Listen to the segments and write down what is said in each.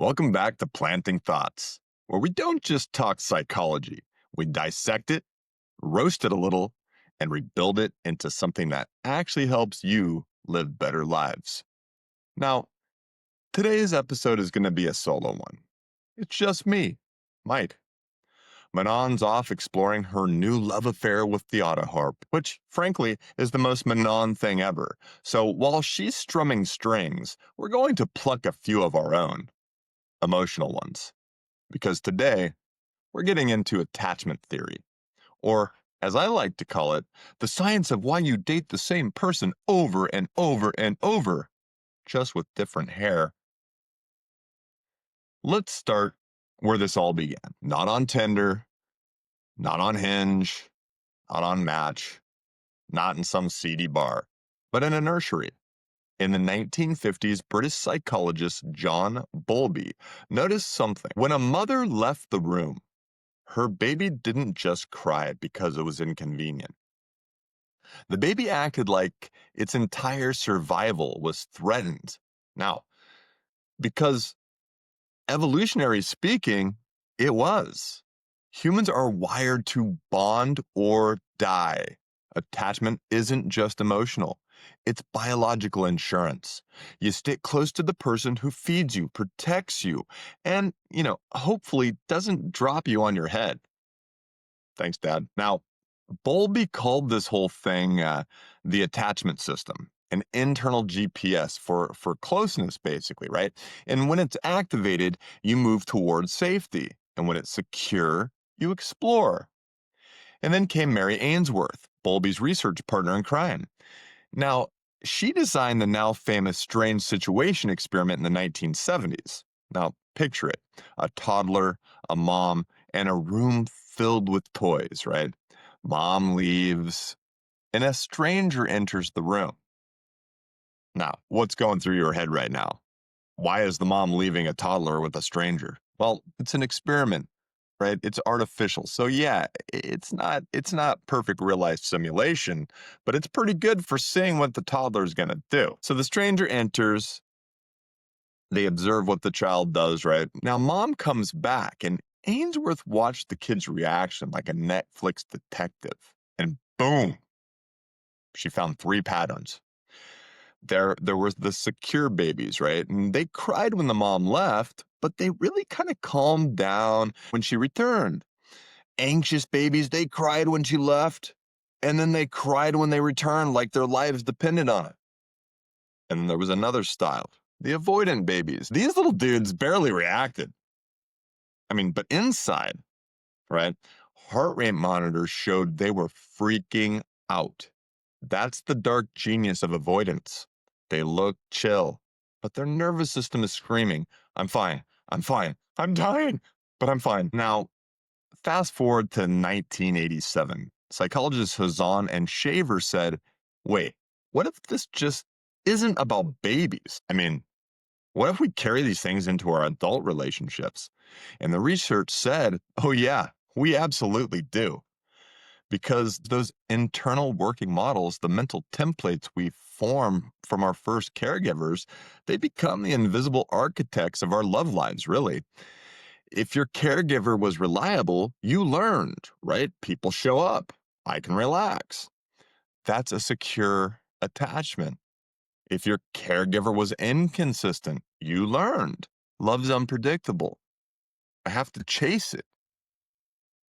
Welcome back to Planting Thoughts, where we don't just talk psychology, we dissect it, roast it a little, and rebuild it into something that actually helps you live better lives. Now, today's episode is going to be a solo one. It's just me, Mike. Manon's off exploring her new love affair with the auto harp, which, frankly, is the most Manon thing ever. So while she's strumming strings, we're going to pluck a few of our own, emotional ones. Because today, we're getting into attachment theory, or as I like to call it, the science of why you date the same person over and over and over, just with different hair. Let's start where this all began. Not on Tinder, not on Hinge, not on Match, not in some seedy bar, but in a nursery. In the 1950s, British psychologist John Bowlby noticed something. When a mother left the room, her baby didn't just cry because it was inconvenient. The baby acted like its entire survival was threatened. Now, because evolutionary speaking, it was. Humans are wired to bond or die. Attachment isn't just emotional, it's biological insurance. You stick close to the person who feeds you, protects you, and, hopefully doesn't drop you on your head. Thanks, Dad. Now, Bowlby called this whole thing the attachment system, an internal GPS for closeness, basically, right? And when it's activated, you move towards safety. And when it's secure, you explore. And then came Mary Ainsworth, Bowlby's research partner in crime. Now, she designed the now famous strange situation experiment in the 1970s. Now, picture it, a toddler, a mom, and a room filled with toys, right? Mom leaves, and a stranger enters the room. Now, what's going through your head right now? Why is the mom leaving a toddler with a stranger? Well, it's an experiment, right? It's artificial. So yeah, it's not perfect real life simulation, but it's pretty good for seeing what the toddler is going to do. So the stranger enters, they observe what the child does, right? Now mom comes back and Ainsworth watched the kid's reaction like a Netflix detective. And boom, she found three patterns. There was the secure babies, right? And they cried when the mom left, but they really kind of calmed down when she returned. Anxious babies, they cried when she left, and then they cried when they returned like their lives depended on it. And then there was another style, the avoidant babies. These little dudes barely reacted. But inside, right, heart rate monitors showed they were freaking out. That's the dark genius of avoidance. They look chill, but their nervous system is screaming, I'm fine, I'm dying, but I'm fine. Now, fast forward to 1987. Psychologists Hazan and Shaver said, wait, what if this just isn't about babies? What if we carry these things into our adult relationships? And the research said, oh yeah, we absolutely do. Because those internal working models, the mental templates we form from our first caregivers, they become the invisible architects of our love lives, really. If your caregiver was reliable, you learned, right? People show up. I can relax. That's a secure attachment. If your caregiver was inconsistent, you learned. Love's unpredictable. I have to chase it.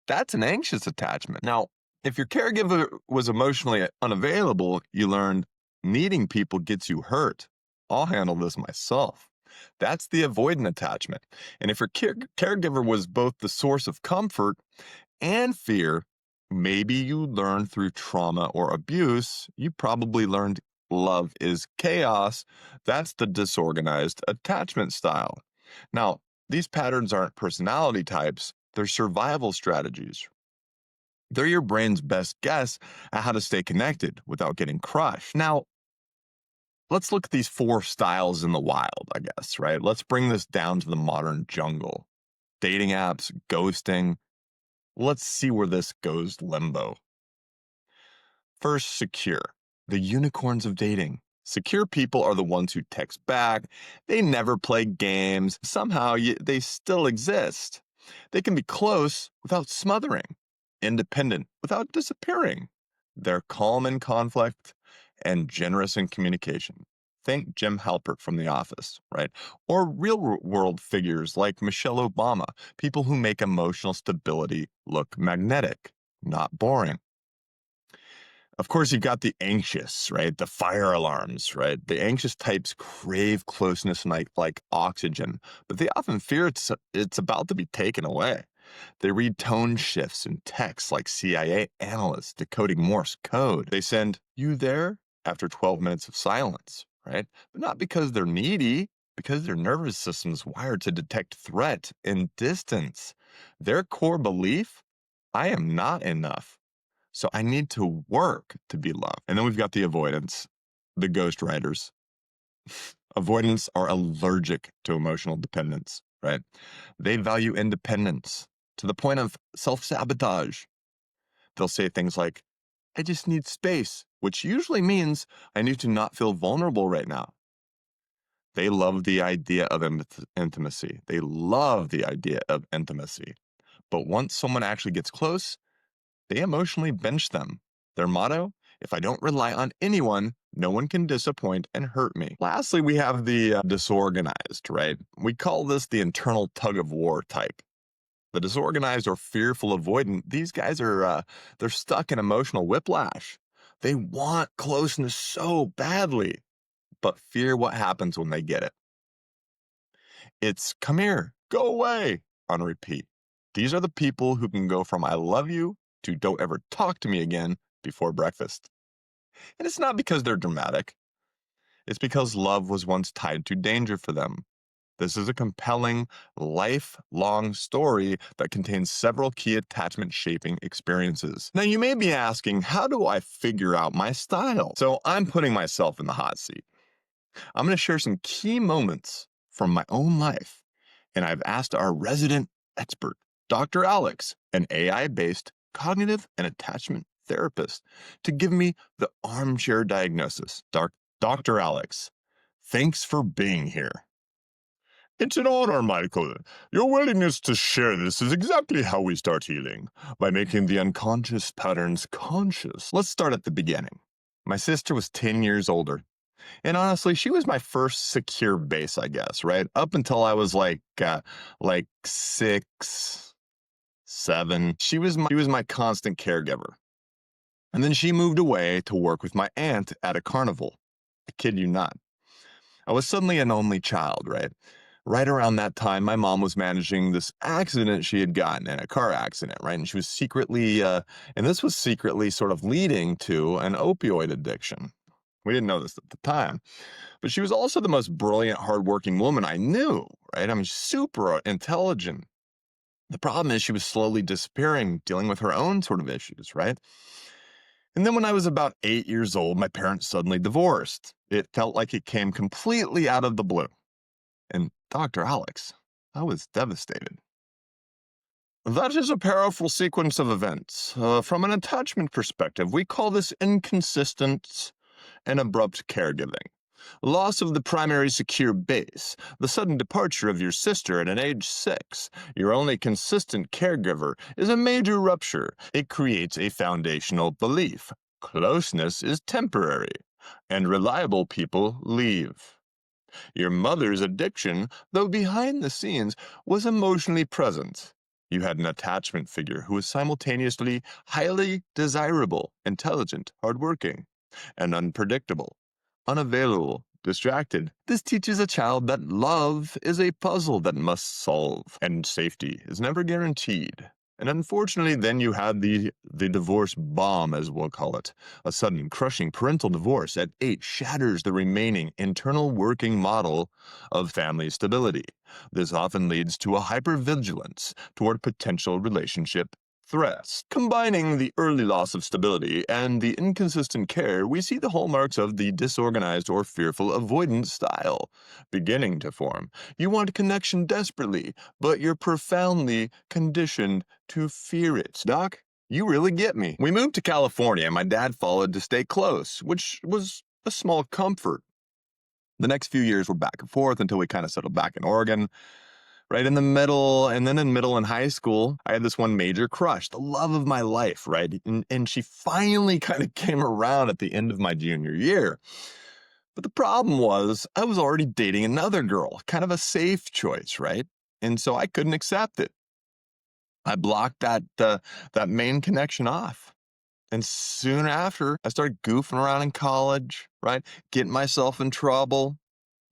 That's an anxious attachment. Now, if your caregiver was emotionally unavailable, you learned needing people gets you hurt. I'll handle this myself. That's the avoidant attachment. And if your caregiver was both the source of comfort and fear, maybe you learned through trauma or abuse, you probably learned love is chaos. That's the disorganized attachment style. Now, these patterns aren't personality types, they're survival strategies. They're your brain's best guess at how to stay connected without getting crushed. Now, let's look at these four styles in the wild, I guess, right? Let's bring this down to the modern jungle. Dating apps, ghosting. Let's see where this goes limbo. First, secure. The unicorns of dating. Secure people are the ones who text back. They never play games. Somehow they still exist. They can be close without smothering, independent without disappearing. They're calm in conflict and generous in communication. Think Jim Halpert from The Office, right? Or real world figures like Michelle Obama, people who make emotional stability look magnetic, not boring. Of course, you've got the anxious, right? The fire alarms, right? The anxious types crave closeness like oxygen, but they often fear it's about to be taken away. They read tone shifts in texts like CIA analysts decoding Morse code. They send, "You there?" after 12 minutes of silence, right? But not because they're needy, because their nervous system's wired to detect threat and distance. Their core belief, I am not enough. So I need to work to be loved. And then we've got the avoidance, the ghost writers. Avoidants are allergic to emotional dependence, right? They value independence to the point of self-sabotage. They'll say things like, "I just need space," which usually means I need to not feel vulnerable right now. They love the idea of intimacy. They love the idea of intimacy. But once someone actually gets close, they emotionally bench them. Their motto, "If I don't rely on anyone, no one can disappoint and hurt me." Lastly, we have the disorganized, right? We call this the internal tug of war type. The disorganized or fearful avoidant, these guys are, they're stuck in emotional whiplash. They want closeness so badly, but fear what happens when they get it. It's "come here, go away" on repeat. These are the people who can go from "I love you" to "don't ever talk to me again" before breakfast. And it's not because they're dramatic. It's because love was once tied to danger for them. This is a compelling, lifelong story that contains several key attachment shaping experiences. Now, you may be asking, how do I figure out my style? So I'm putting myself in the hot seat. I'm going to share some key moments from my own life, and I've asked our resident expert, Dr. Alex, an AI-based cognitive and attachment therapist, to give me the armchair diagnosis. Dr. Alex, thanks for being here. It's an honor, Michael. Your willingness to share this is exactly how we start healing, by making the unconscious patterns conscious. Let's start at the beginning. My sister was 10 years older. And honestly, she was my first secure base, I guess, right? Up until I was like 6, 7. She was my constant caregiver. And then she moved away to work with my aunt at a carnival. I kid you not. I was suddenly an only child, right? Right around that time, my mom was managing this accident she had gotten in, a car accident, right? And she was and this was secretly sort of leading to an opioid addiction. We didn't know this at the time. But she was also the most brilliant, hardworking woman I knew, right? I mean, super intelligent. The problem is she was slowly disappearing, dealing with her own sort of issues, right? And then when I was about 8 years old, my parents suddenly divorced. It felt like it came completely out of the blue. And Dr. Alex, I was devastated. That is a powerful sequence of events. From an attachment perspective, we call this inconsistent and abrupt caregiving. Loss of the primary secure base, the sudden departure of your sister at an age 6, your only consistent caregiver, is a major rupture. It creates a foundational belief. Closeness is temporary, and reliable people leave. Your mother's addiction, though behind the scenes, was emotionally present. You had an attachment figure who was simultaneously highly desirable, intelligent, hardworking, and unpredictable, unavailable, distracted. This teaches a child that love is a puzzle that must solve, and safety is never guaranteed. And unfortunately, then you have the divorce bomb, as we'll call it. A sudden, crushing parental divorce at 8 shatters the remaining internal working model of family stability. This often leads to a hypervigilance toward potential relationship threats. Combining the early loss of stability and the inconsistent care, we see the hallmarks of the disorganized or fearful avoidance style beginning to form. You want connection desperately, but you're profoundly conditioned to fear it. Doc, you really get me. We moved to California and my dad followed to stay close, which was a small comfort. The next few years were back and forth until we kind of settled back in Oregon. Right in the middle, and then in middle and high school, I had this one major crush, the love of my life, right? And she finally kind of came around at the end of my junior year. But the problem was, I was already dating another girl, kind of a safe choice, right? And so I couldn't accept it. I blocked that main connection off. And soon after, I started goofing around in college, right? Getting myself in trouble,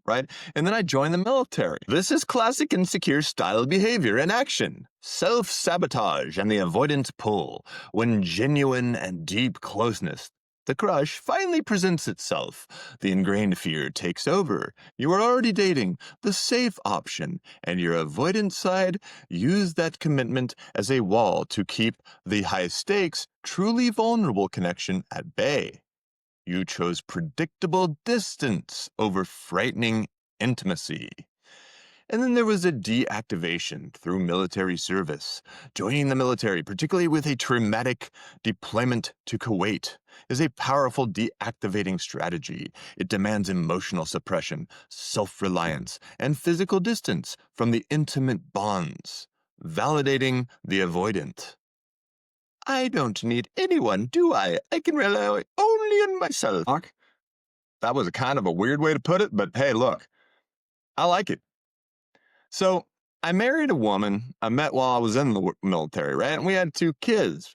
right? And then I joined the military. This is classic insecure style behavior in action. Self-sabotage and the avoidance pull. When genuine and deep closeness, the crush, finally presents itself. The ingrained fear takes over. You are already dating the safe option, and your avoidance side use that commitment as a wall to keep the high-stakes, truly vulnerable connection at bay. You chose predictable distance over frightening intimacy. And then there was a deactivation through military service. Joining the military, particularly with a traumatic deployment to Kuwait, is a powerful deactivating strategy. It demands emotional suppression, self-reliance, and physical distance from the intimate bonds, validating the avoidant. I don't need anyone, do I? I can rely only on myself. That was a kind of a weird way to put it, but hey, look, I like it. So I married a woman I met while I was in the military, right? And we had 2 kids.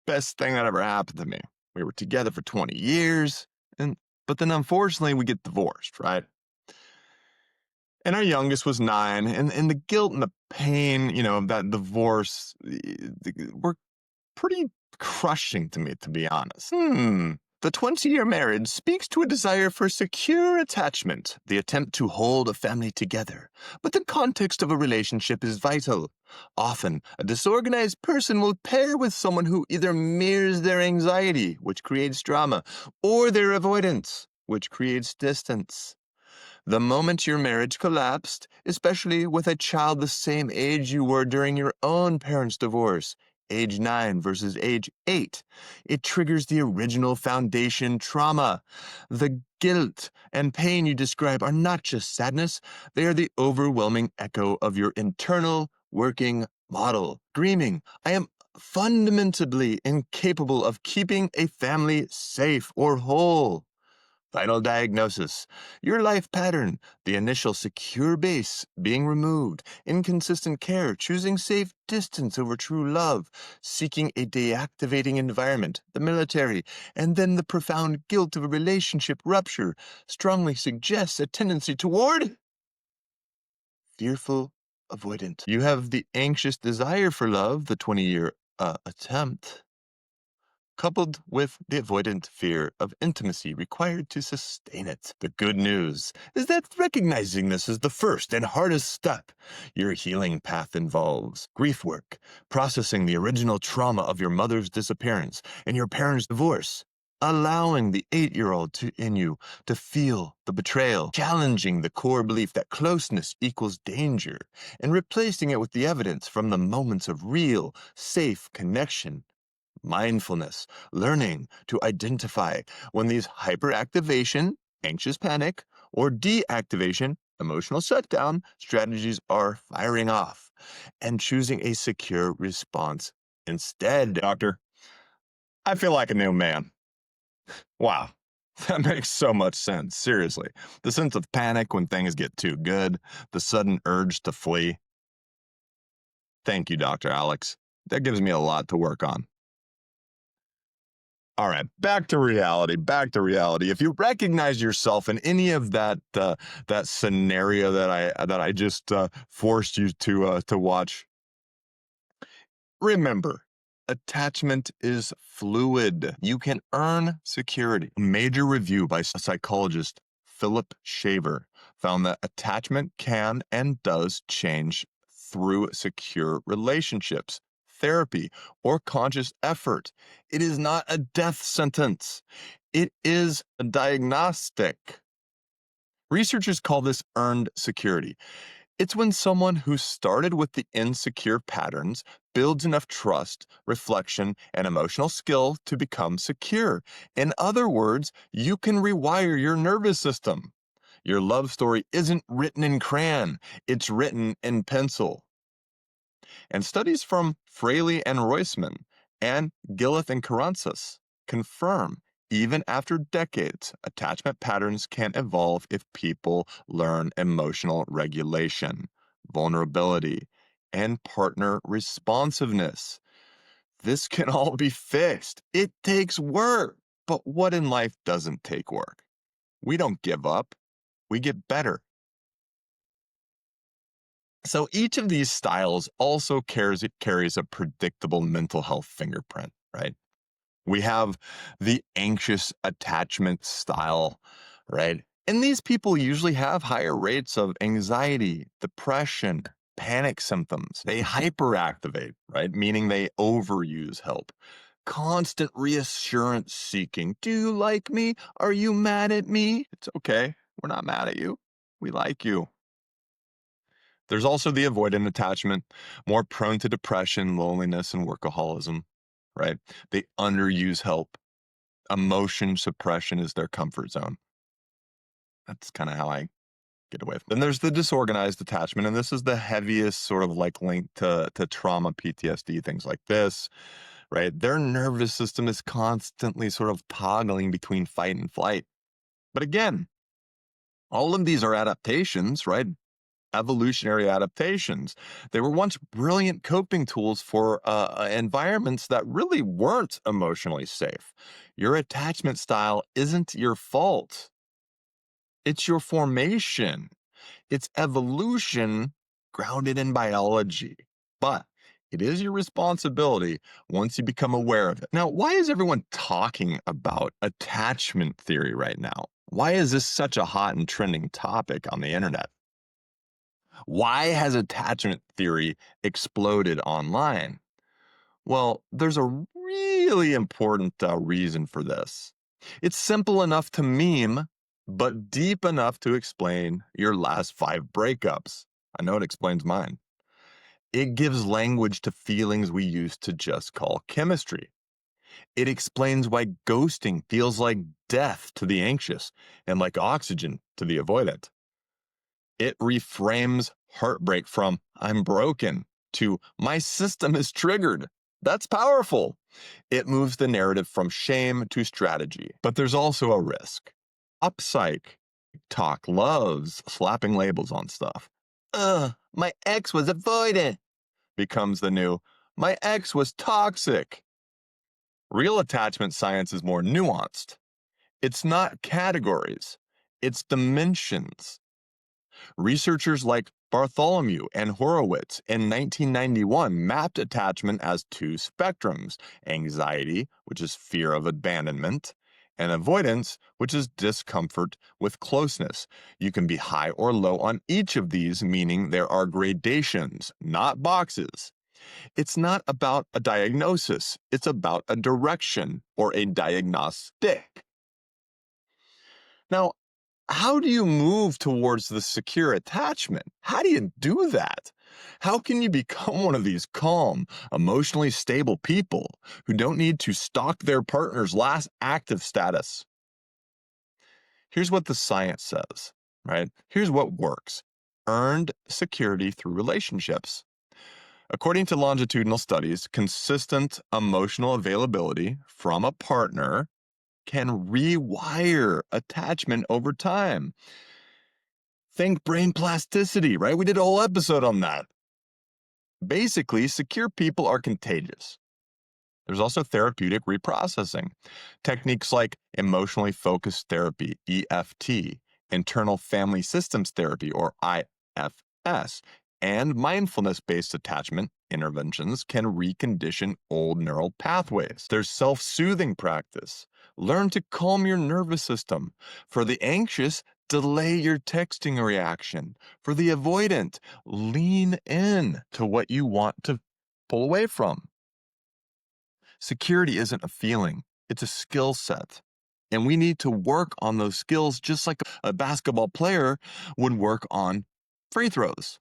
Best thing that ever happened to me. We were together for 20 years, but then unfortunately we get divorced, right? And our youngest was 9, and the guilt and the pain, of that divorce were pretty crushing to me, to be honest. The 20-year marriage speaks to a desire for secure attachment, the attempt to hold a family together. But the context of a relationship is vital. Often, a disorganized person will pair with someone who either mirrors their anxiety, which creates drama, or their avoidance, which creates distance. The moment your marriage collapsed, especially with a child the same age you were during your own parents' divorce, age 9 versus age 8, it triggers the original foundation trauma. The guilt and pain you describe are not just sadness, they are the overwhelming echo of your internal working model. Screaming, I am fundamentally incapable of keeping a family safe or whole. Final diagnosis. Your life pattern, the initial secure base being removed, inconsistent care, choosing safe distance over true love, seeking a deactivating environment, the military, and then the profound guilt of a relationship rupture strongly suggests a tendency toward fearful avoidant. You have the anxious desire for love, the 20-year attempt, coupled with the avoidant fear of intimacy required to sustain it. The good news is that recognizing this is the first and hardest step. Your healing path involves grief work, processing the original trauma of your mother's disappearance and your parents' divorce, allowing the 8-year-old in you to feel the betrayal, challenging the core belief that closeness equals danger, and replacing it with the evidence from the moments of real, safe connection. Mindfulness, learning to identify when these hyperactivation, anxious panic, or deactivation, emotional shutdown strategies are firing off, and choosing a secure response instead. Doctor, I feel like a new man. Wow. That makes so much sense, seriously. The sense of panic when things get too good, the sudden urge to flee. Thank you, Dr. Alex. That gives me a lot to work on. All right, back to reality. Back to reality. If you recognize yourself in any of that scenario that I just forced you to watch, remember, attachment is fluid. You can earn security. A major review by psychologist Philip Shaver found that attachment can and does change through secure relationships, therapy, or conscious effort. It is not a death sentence. It is a diagnostic. Researchers call this earned security. It's when someone who started with the insecure patterns builds enough trust, reflection, and emotional skill to become secure. In other words, you can rewire your nervous system. Your love story isn't written in crayon, it's written in pencil. And studies from Fraley and Roisman and Gillith and Carranzas confirm even after decades, attachment patterns can evolve if people learn emotional regulation, vulnerability, and partner responsiveness. This can all be fixed. It takes work. But what in life doesn't take work? We don't give up, we get better. So each of these styles also carries a predictable mental health fingerprint, right? We have the anxious attachment style, right? And these people usually have higher rates of anxiety, depression, panic symptoms. They hyperactivate, right? Meaning they overuse help. Constant reassurance seeking. Do you like me? Are you mad at me? It's okay. We're not mad at you. We like you. There's also the avoidant attachment, more prone to depression, loneliness, and workaholism, right? They underuse help. Emotion suppression is their comfort zone. That's kind of how I get away from it. Then there's the disorganized attachment, and this is the heaviest sort of like link to trauma, PTSD, things like this, right? Their nervous system is constantly sort of toggling between fight and flight. But again, all of these are adaptations, right? Evolutionary adaptations. They were once brilliant coping tools for environments that really weren't emotionally safe. Your attachment style isn't your fault, it's your formation, it's evolution grounded in biology. But it is your responsibility once you become aware of it. Now, why is everyone talking about attachment theory right now? Why is this such a hot and trending topic on the internet? Why has attachment theory exploded online? Well, there's a really important reason for this. It's simple enough to meme, but deep enough to explain your last 5 breakups. I know it explains mine. It gives language to feelings we used to just call chemistry. It explains why ghosting feels like death to the anxious and like oxygen to the avoidant. It reframes heartbreak from "I'm broken" to "my system is triggered." That's powerful. It moves the narrative from shame to strategy. But there's also a risk. Psych talk loves slapping labels on stuff. My ex was avoidant becomes the new "my ex was toxic." Real attachment science is more nuanced. It's not categories, it's dimensions. Researchers like Bartholomew and Horowitz in 1991 mapped attachment as 2 spectrums: anxiety, which is fear of abandonment, and avoidance, which is discomfort with closeness. You can be high or low on each of these, meaning there are gradations, not boxes. It's not about a diagnosis, it's about a direction or a diagnostic. Now, how do you move towards the secure attachment? How do you do that? How can you become one of these calm, emotionally stable people who don't need to stalk their partner's last active status? Here's what the science says, right? Here's what works: earned security through relationships. According to longitudinal studies, consistent emotional availability from a partner can rewire attachment over time. Think brain plasticity, right? We did a whole episode on that. Basically, secure people are contagious. There's also therapeutic reprocessing. Techniques like emotionally focused therapy, EFT, internal family systems therapy, or IFS, and mindfulness based attachment interventions can recondition old neural pathways. There's self soothing practice. Learn to calm your nervous system. For the anxious, delay your texting reaction. For the avoidant, lean in to what you want to pull away from. Security isn't a feeling, it's a skill set. And we need to work on those skills just like a basketball player would work on free throws.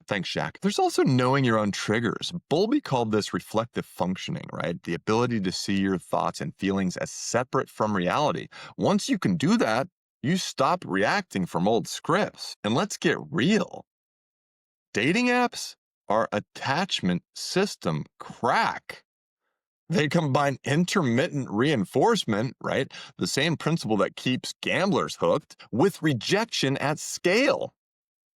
Thanks, Jack. There's also knowing your own triggers. Bowlby called this reflective functioning, right? The ability to see your thoughts and feelings as separate from reality. Once you can do that, you stop reacting from old scripts. And let's get real. Dating apps are attachment system crack. They combine intermittent reinforcement, right? The same principle that keeps gamblers hooked, with rejection at scale.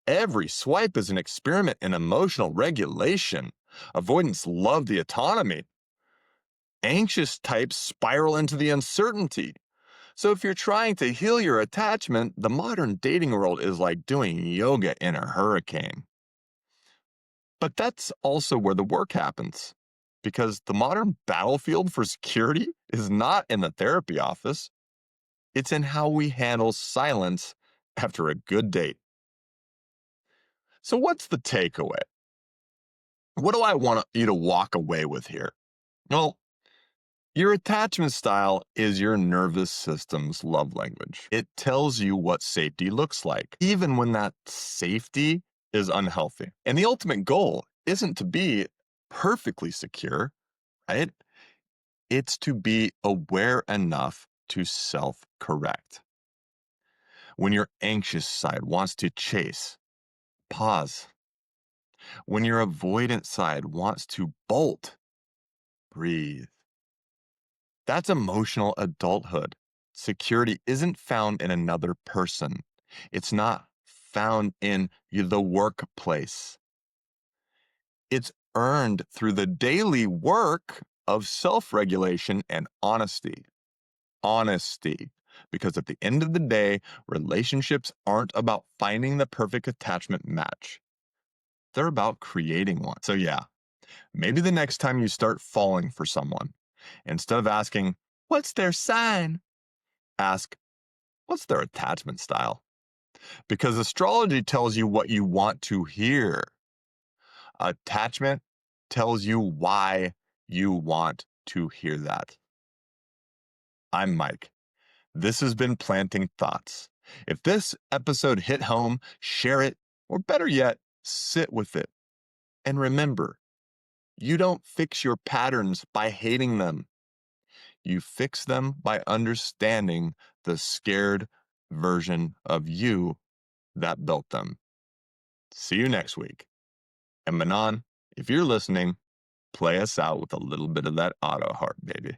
Every swipe is an experiment in emotional regulation. Avoidants love the autonomy. Anxious types spiral into the uncertainty. So if you're trying to heal your attachment, the modern dating world is like doing yoga in a hurricane. But that's also where the work happens. Because the modern battlefield for security is not in the therapy office, it's in how we handle silence after a good date. So, what's the takeaway? What do I want you to walk away with here? Well, your attachment style is your nervous system's love language. It tells you what safety looks like, even when that safety is unhealthy. And the ultimate goal isn't to be perfectly secure, right? It's to be aware enough to self correct. When your anxious side wants to chase, pause. When your avoidant side wants to bolt, breathe. That's emotional adulthood. Security isn't found in another person. It's not found in the workplace. It's earned through the daily work of self regulation and honesty. Honesty. Because at the end of the day, relationships aren't about finding the perfect attachment match. They're about creating one. So, yeah, maybe the next time you start falling for someone, instead of asking, "What's their sign?" ask, "What's their attachment style?" Because astrology tells you what you want to hear. Attachment tells you why you want to hear that. I'm Mike. This has been Planting Thoughts. If this episode hit home, share it, or better yet, sit with it. And remember, you don't fix your patterns by hating them. You fix them by understanding the scared version of you that built them. See you next week. And Manon, if you're listening, play us out with a little bit of that auto heart, baby.